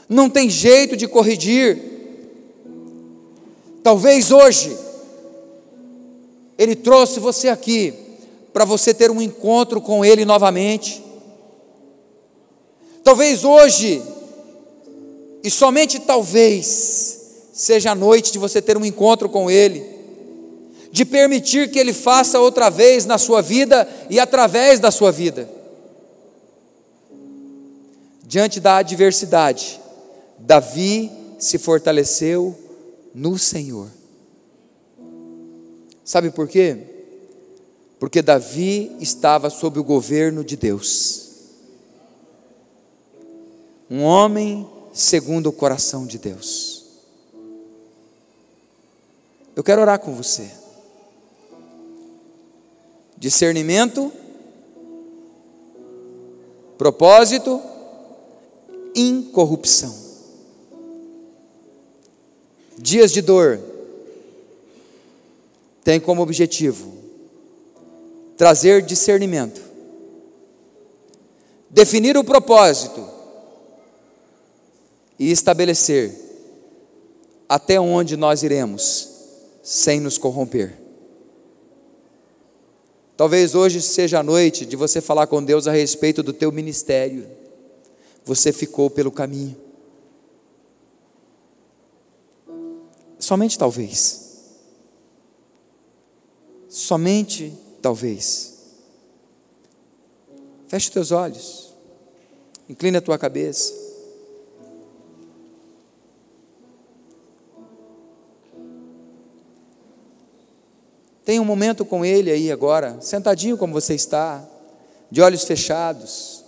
não tem jeito de corrigir. Talvez hoje Ele trouxe você aqui para você ter um encontro com Ele novamente. Talvez hoje, e somente talvez, seja a noite de você ter um encontro com Ele, de permitir que Ele faça outra vez na sua vida e através da sua vida. Diante da adversidade, Davi se fortaleceu no Senhor. Sabe por quê? Porque Davi estava sob o governo de Deus. Um homem segundo o coração de Deus. Eu quero orar com você. Discernimento, propósito, incorrupção. Dias de dor tem como objetivo trazer discernimento, definir o propósito e estabelecer até onde nós iremos sem nos corromper. Talvez hoje seja a noite de você falar com Deus a respeito do teu ministério. Você ficou pelo caminho. Somente talvez. Somente talvez. Feche os teus olhos. Inclina a tua cabeça. Tenha um momento com Ele aí agora, sentadinho como você está, de olhos fechados.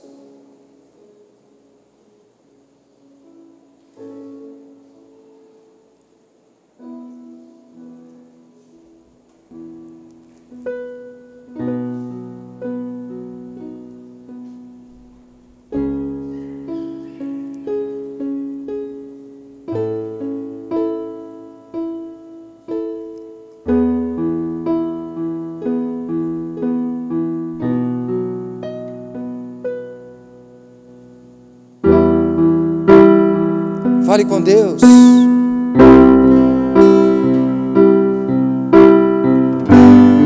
Fale com Deus.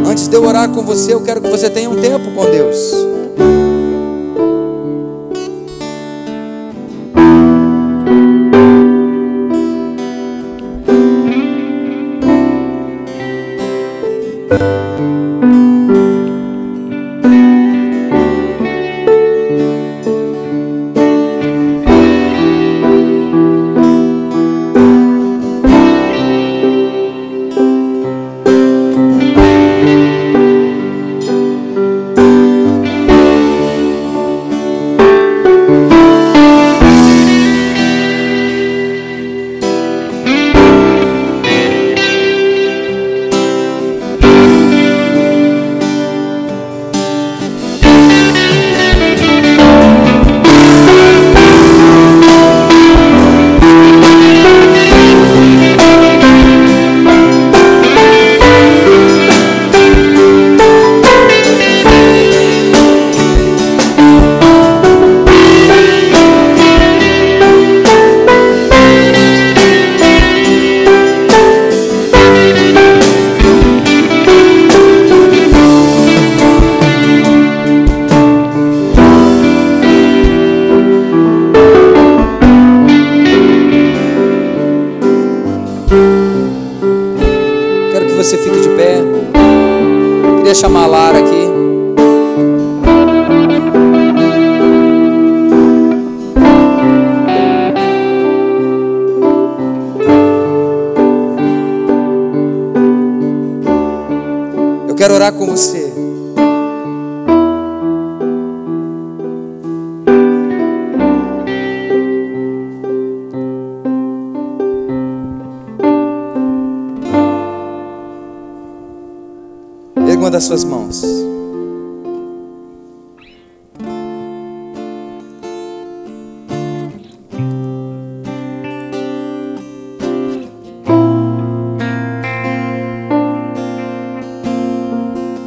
Antes de eu orar com você, eu quero que você tenha um tempo com Deus. Você fique de pé. Queria chamar a Lara aqui. Eu quero orar com você. uma das suas mãos.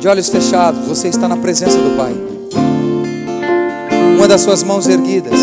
De olhos fechados, você está na presença do Pai. Uma das suas mãos erguidas.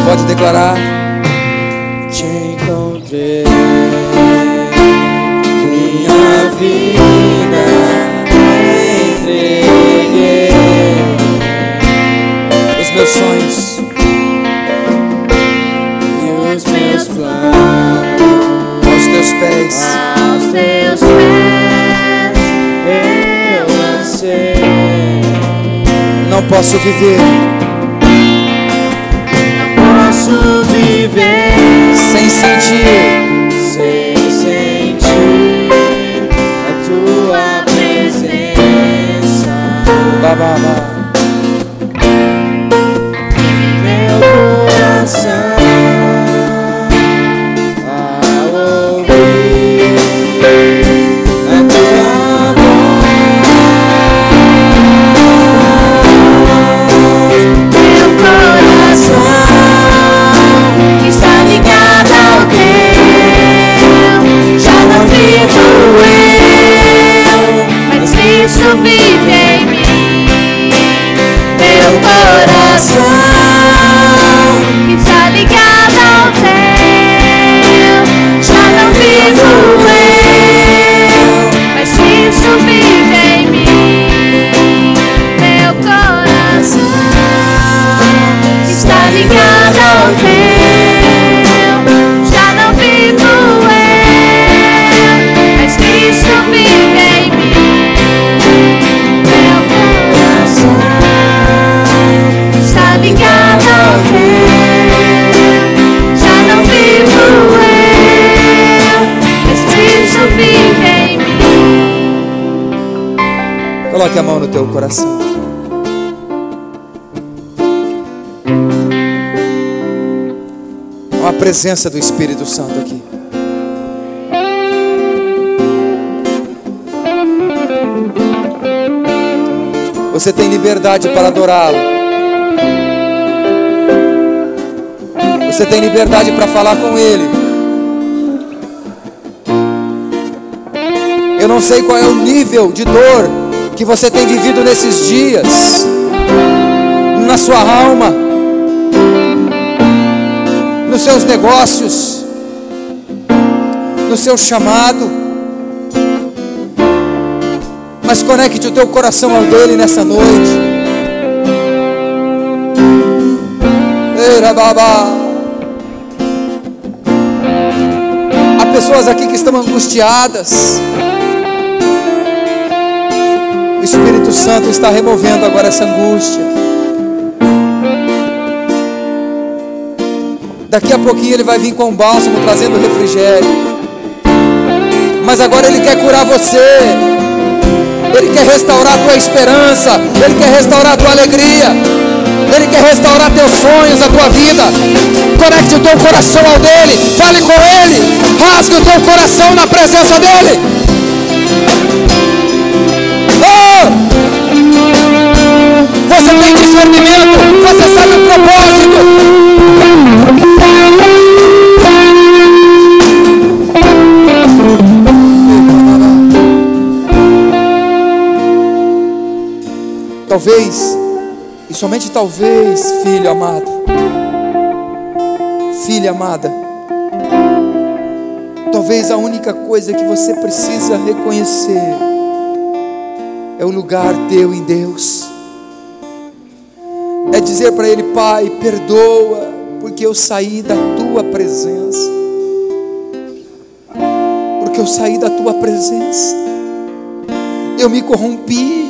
Pode declarar: te encontrei, minha vida entreguei, os meus sonhos e os meus planos aos teus pés, eu lancei. Não posso viver sem sentir a tua presença. Meu coração ao ouvir a tua voz. Meu coração está ligado ao teu, já não vivo eu, mas Cristo vive em mim. Meu coração está ligado ao teu, já não vivo eu, mas Cristo vive em mim. Meu coração está ligado ao teu, coloque a mão no teu coração. Há a presença do Espírito Santo aqui. Você tem liberdade para adorá-lo. Você tem liberdade para falar com Ele. Eu não sei qual é o nível de dor que você tem vivido nesses dias, na sua alma, nos seus negócios, no seu chamado, mas conecte o teu coração ao dele nessa noite. Há pessoas aqui que estão angustiadas. O Espírito Santo está removendo agora essa angústia. Daqui a pouquinho Ele vai vir com bálsamo, trazendo refrigério. Mas agora Ele quer curar você. Ele quer restaurar a tua esperança. Ele quer restaurar a tua alegria. Ele quer restaurar teus sonhos, a tua vida. Conecte o teu coração ao dele. Fale com Ele. Rasgue o teu coração na presença dele. Você tem discernimento, você sabe o propósito. Talvez, e somente talvez, filho amado, filha amada, talvez a única coisa que você precisa reconhecer é o lugar teu em Deus. É dizer para Ele: Pai, perdoa, porque eu saí da Tua presença. Porque eu saí da Tua presença, eu me corrompi.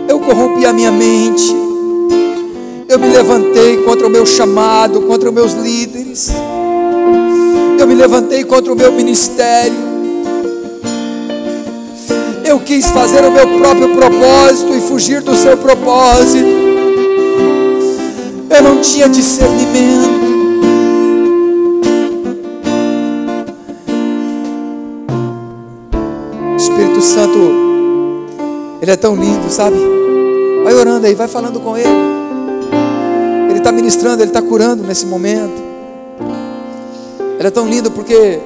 Eu corrompi a minha mente. Eu me levantei contra o meu chamado, contra os meus líderes. Eu me levantei contra o meu ministério. Eu quis fazer o meu próprio propósito e fugir do seu propósito. Eu não tinha discernimento. O Espírito Santo, Ele é tão lindo, sabe? Vai orando aí, vai falando com Ele. Ele está ministrando, Ele está curando nesse momento. Ele é tão lindo porque Ele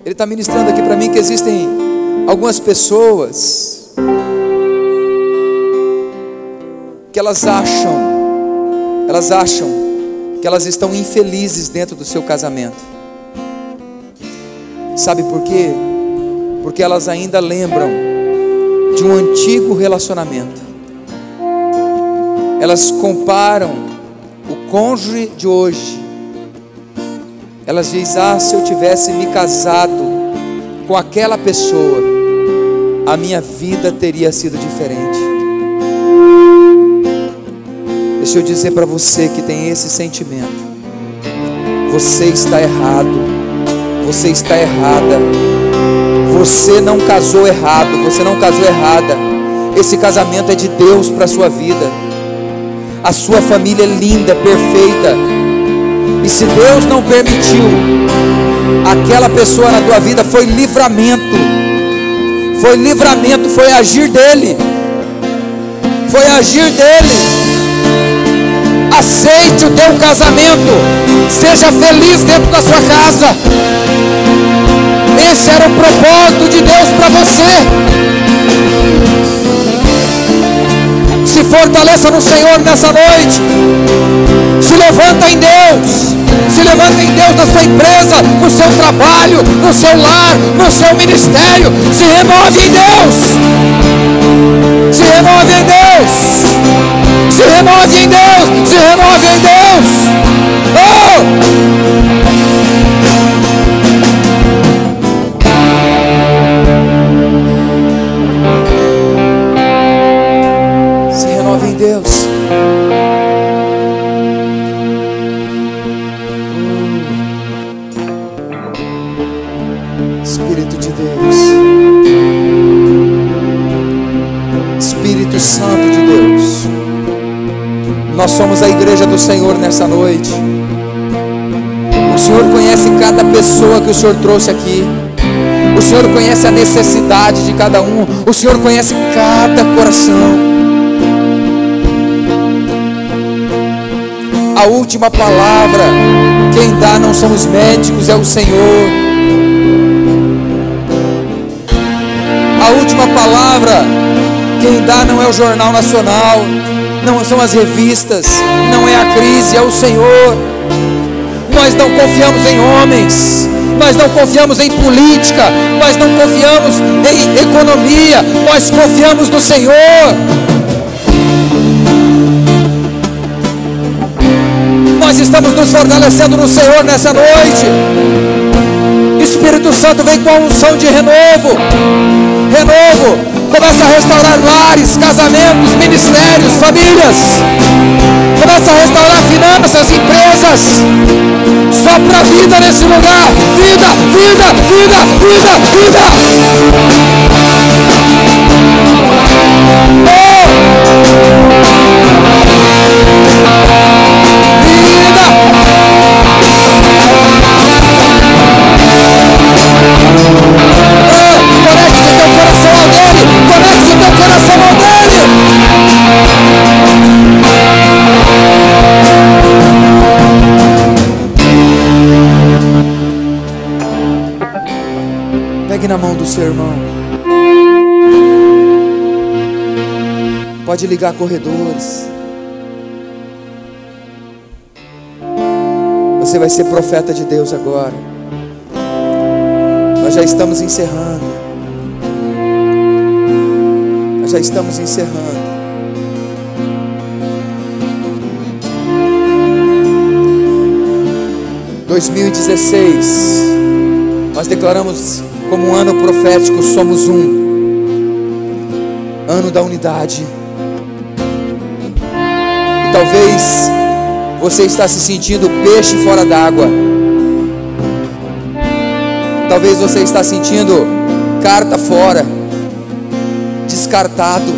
está ministrando aqui para mim que existem algumas pessoas que elas acham que elas estão infelizes dentro do seu casamento. Sabe por quê? Porque elas ainda lembram de um antigo relacionamento. Elas comparam o cônjuge de hoje. Elas dizem: se eu tivesse me casado com aquela pessoa, a minha vida teria sido diferente. Deixa eu dizer para você que tem esse sentimento: você está errado, você está errada. Você não casou errado, você não casou errada. Esse casamento é de Deus para a sua vida. A sua família é linda, perfeita. E se Deus não permitiu aquela pessoa na tua vida, foi livramento. Foi livramento, foi agir dele. Foi agir dele. Aceite o teu casamento. Seja feliz dentro da sua casa. Esse era o propósito de Deus para você. Se fortaleça no Senhor nessa noite. Se levanta em Deus. Se levanta em Deus na sua empresa, no seu trabalho, no seu lar, no seu ministério. Se renove em Deus. Se renove em Deus. Se renove em Deus. Se renove em Deus. Se renove em Deus. Espírito de Deus, Espírito Santo de Deus, nós somos a igreja do Senhor nessa noite. O Senhor conhece cada pessoa que o Senhor trouxe aqui. O Senhor conhece a necessidade de cada um. O Senhor conhece cada coração. A última palavra quem dá não são os médicos, é o Senhor. A última palavra quem dá não é o Jornal Nacional, não são as revistas, não é a crise, é o Senhor. Nós não confiamos em homens, nós não confiamos em política, nós não confiamos em economia, nós confiamos no Senhor. Nós estamos nos fortalecendo no Senhor nessa noite. Espírito Santo vem com a unção de renovo. Renovo, começa a restaurar lares, casamentos, ministérios, famílias. Começa a restaurar finanças, empresas. Sopra a vida nesse lugar. Vida, vida, vida, vida, vida. Conecte teu coração ao dele. Conecte teu coração ao dele. Pegue na mão do seu irmão. Pode ligar corredores. Você vai ser profeta de Deus agora. Nós já estamos encerrando. Nós já estamos encerrando. Em 2016, nós declaramos como um ano profético, somos um. Ano da unidade. E talvez você está se sentindo peixe fora d'água. Talvez você está sentindo carta fora, descartado.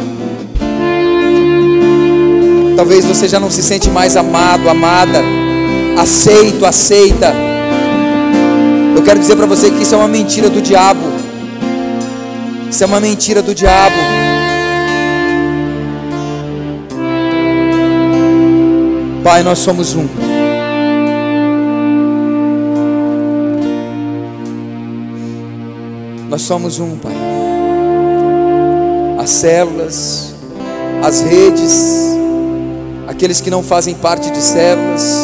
Talvez você já não se sente mais amado, amada, aceito, aceita. Eu quero dizer para você que isso é uma mentira do diabo. Isso é uma mentira do diabo. Pai, nós somos um. Nós somos um, Pai. As células, as redes, aqueles que não fazem parte de células,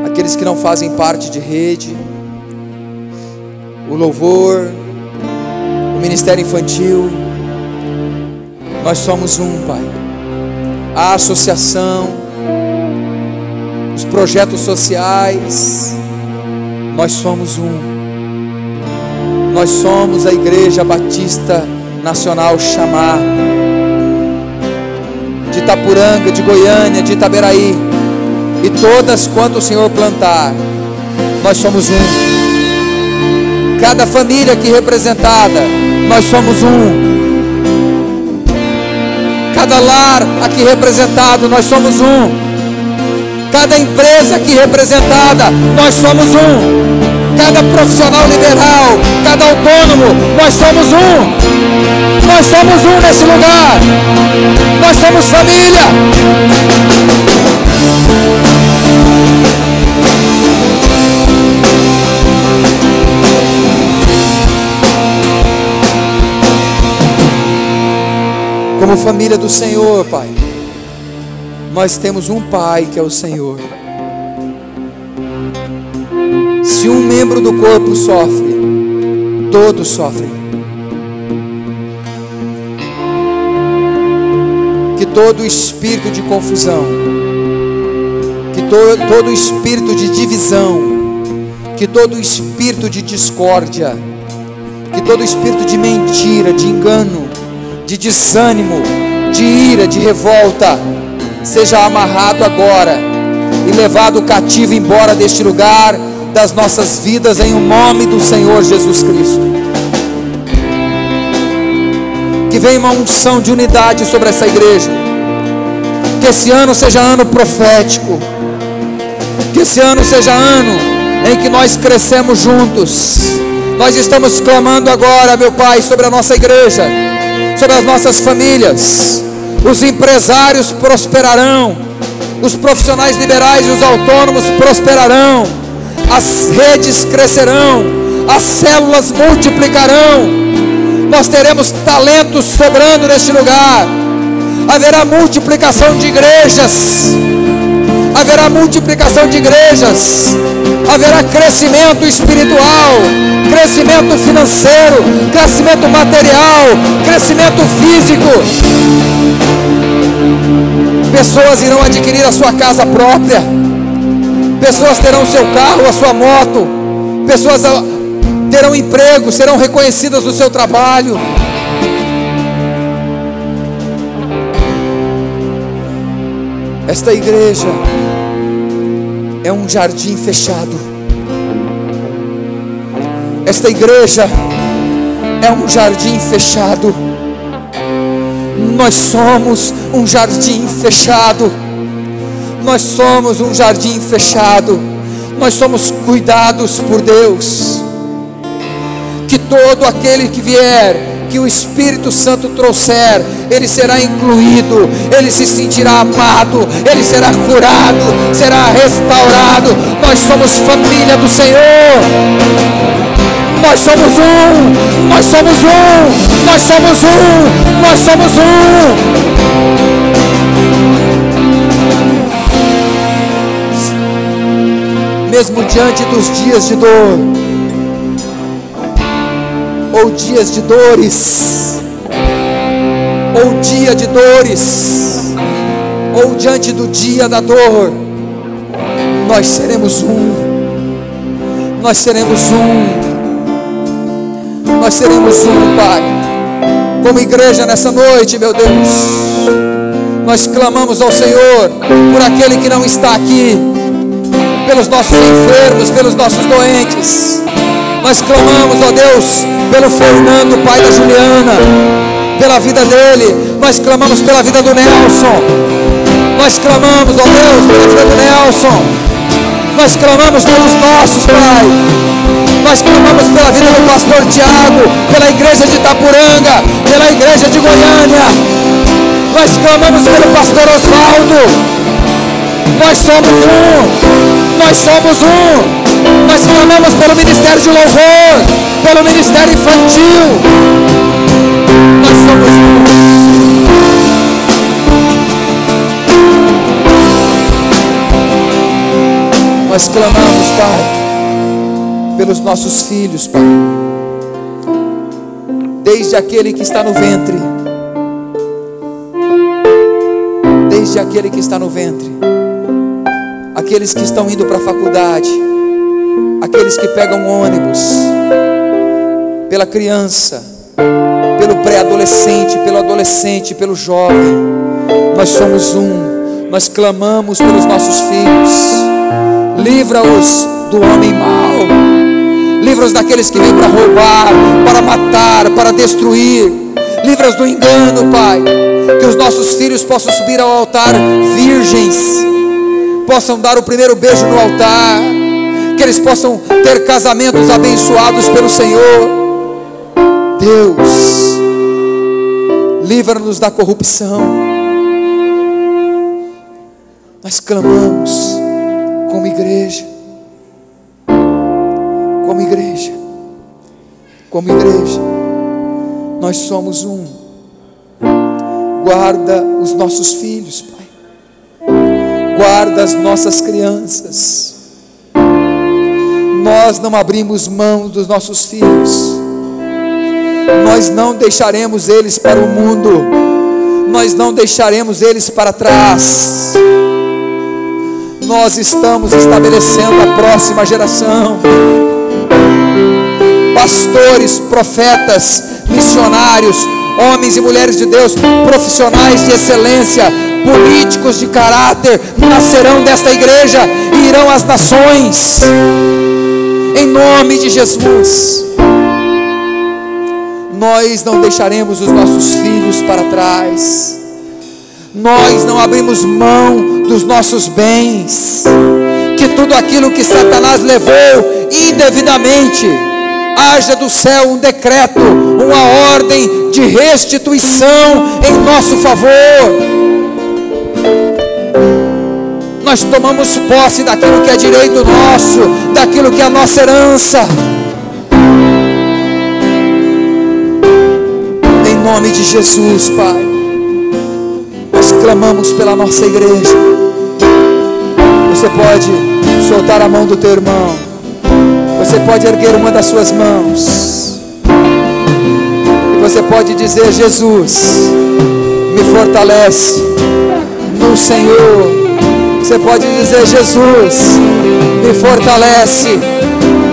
aqueles que não fazem parte de rede, o louvor, o ministério infantil, nós somos um, Pai. A associação, os projetos sociais, nós somos um. Nós somos a Igreja Batista Nacional Chamar, de Itapuranga, de Goiânia, de Itaberaí, e todas quanto o Senhor plantar, nós somos um. Cada família aqui representada, nós somos um. Cada lar aqui representado, nós somos um. Cada empresa aqui representada, nós somos um. Cada profissional liberal, cada autônomo, nós somos um. Nós somos um nesse lugar. Nós somos família. Como família do Senhor, Pai, nós temos um Pai que é o Senhor. Se um membro do corpo sofre, todos sofrem. Que todo espírito de confusão, que todo espírito de divisão, que todo espírito de discórdia, que todo espírito de mentira, de engano, de desânimo, de ira, de revolta, seja amarrado agora e levado cativo embora deste lugar, das nossas vidas, em o nome do Senhor Jesus Cristo. Que venha uma unção de unidade sobre essa igreja. Que esse ano seja ano profético. Que esse ano seja ano em que nós crescemos juntos. Nós estamos clamando agora, meu Pai, sobre a nossa igreja, sobre as nossas famílias. Os empresários prosperarão, os profissionais liberais e os autônomos prosperarão, as redes crescerão, as células multiplicarão, nós teremos talentos sobrando neste lugar, haverá multiplicação de igrejas, haverá multiplicação de igrejas, haverá crescimento espiritual, crescimento financeiro, crescimento material, crescimento físico. Pessoas irão adquirir a sua casa própria, pessoas terão o seu carro, a sua moto, pessoas terão emprego, serão reconhecidas no seu trabalho. Esta igreja é um jardim fechado. Esta igreja é um jardim fechado. Nós somos um jardim fechado. Nós somos um jardim fechado. Nós somos cuidados por Deus. Que todo aquele que vier, que o Espírito Santo trouxer, ele será incluído, ele se sentirá amado, ele será curado, será restaurado. Nós somos família do Senhor. Nós somos um, nós somos um, nós somos um, nós somos um. mesmo diante dos dias de dor, ou dias de dores, ou dia de dores, ou diante do dia da dor, nós seremos nós seremos nós seremos Pai. Como igreja nessa noite, meu Deus, nós clamamos ao Senhor por aquele que não está aqui, pelos nossos enfermos, pelos nossos doentes. Nós clamamos, ó Deus, pelo Fernando, pai da Juliana, pela vida dele. Nós clamamos pela vida do Nelson. Nós clamamos, ó Deus, pela vida do Nelson. Nós clamamos pelos nossos, Pai. Nós clamamos pela vida do pastor Tiago, pela igreja de Itapuranga, pela igreja de Goiânia. Nós clamamos pelo pastor Osvaldo. Nós somos nós somos Nós clamamos pelo ministério de louvor, pelo ministério infantil. Nós somos Nós clamamos, Pai, pelos nossos filhos, Pai, desde aquele que está no ventre, aqueles que estão indo para a faculdade, aqueles que pegam ônibus, pela criança, pelo pré-adolescente, pelo adolescente, pelo jovem. Nós somos nós clamamos pelos nossos filhos. Livra-os do homem mau, livra-os daqueles que vêm para roubar, para matar, para destruir. Livra-os do engano, Pai. Que os nossos filhos possam subir ao altar virgens, possam dar o primeiro beijo no altar, que eles possam ter casamentos abençoados pelo Senhor. Deus, livra-nos da corrupção. Nós clamamos como igreja, nós somos Guarda os nossos filhos, Pai. Guarda as nossas crianças. Nós não abrimos mão dos nossos filhos. Nós não deixaremos eles para o mundo. Nós não deixaremos eles para trás. Nós estamos estabelecendo a próxima geração. Pastores, profetas, missionários, homens e mulheres de Deus, profissionais de excelência, políticos de caráter, nascerão desta igreja e irão às nações, em nome de Jesus. Nós não deixaremos os nossos filhos para trás. Nós não abrimos mão dos nossos bens. Que tudo aquilo que Satanás levou indevidamente, haja do céu um decreto, uma ordem de restituição em nosso favor. Nós tomamos posse daquilo que é direito nosso, daquilo que é a nossa herança. Em nome de Jesus, Pai, nós clamamos pela nossa igreja. Você pode soltar a mão do teu irmão. Você pode erguer uma das suas mãos. E você pode dizer: Jesus, me fortalece no Senhor. Você pode dizer: Jesus, me fortalece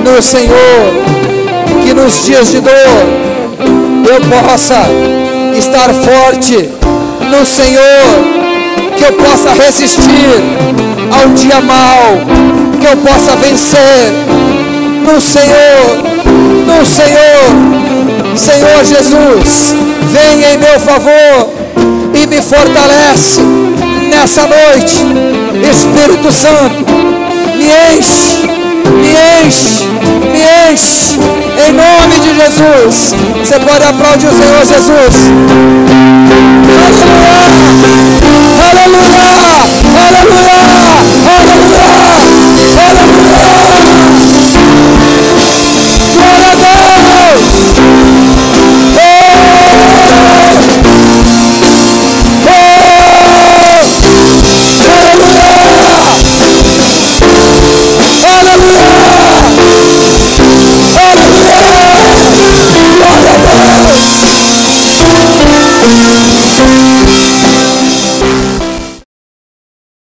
no Senhor. Que nos dias de dor eu possa estar forte no Senhor. Que eu possa resistir ao dia mau. Que eu possa vencer no Senhor, no Senhor. Senhor Jesus, vem em meu favor e me fortalece nessa noite. Espírito Santo, me enche, me enche, me enche, em nome de Jesus. Você pode aplaudir o Senhor Jesus. Aleluia.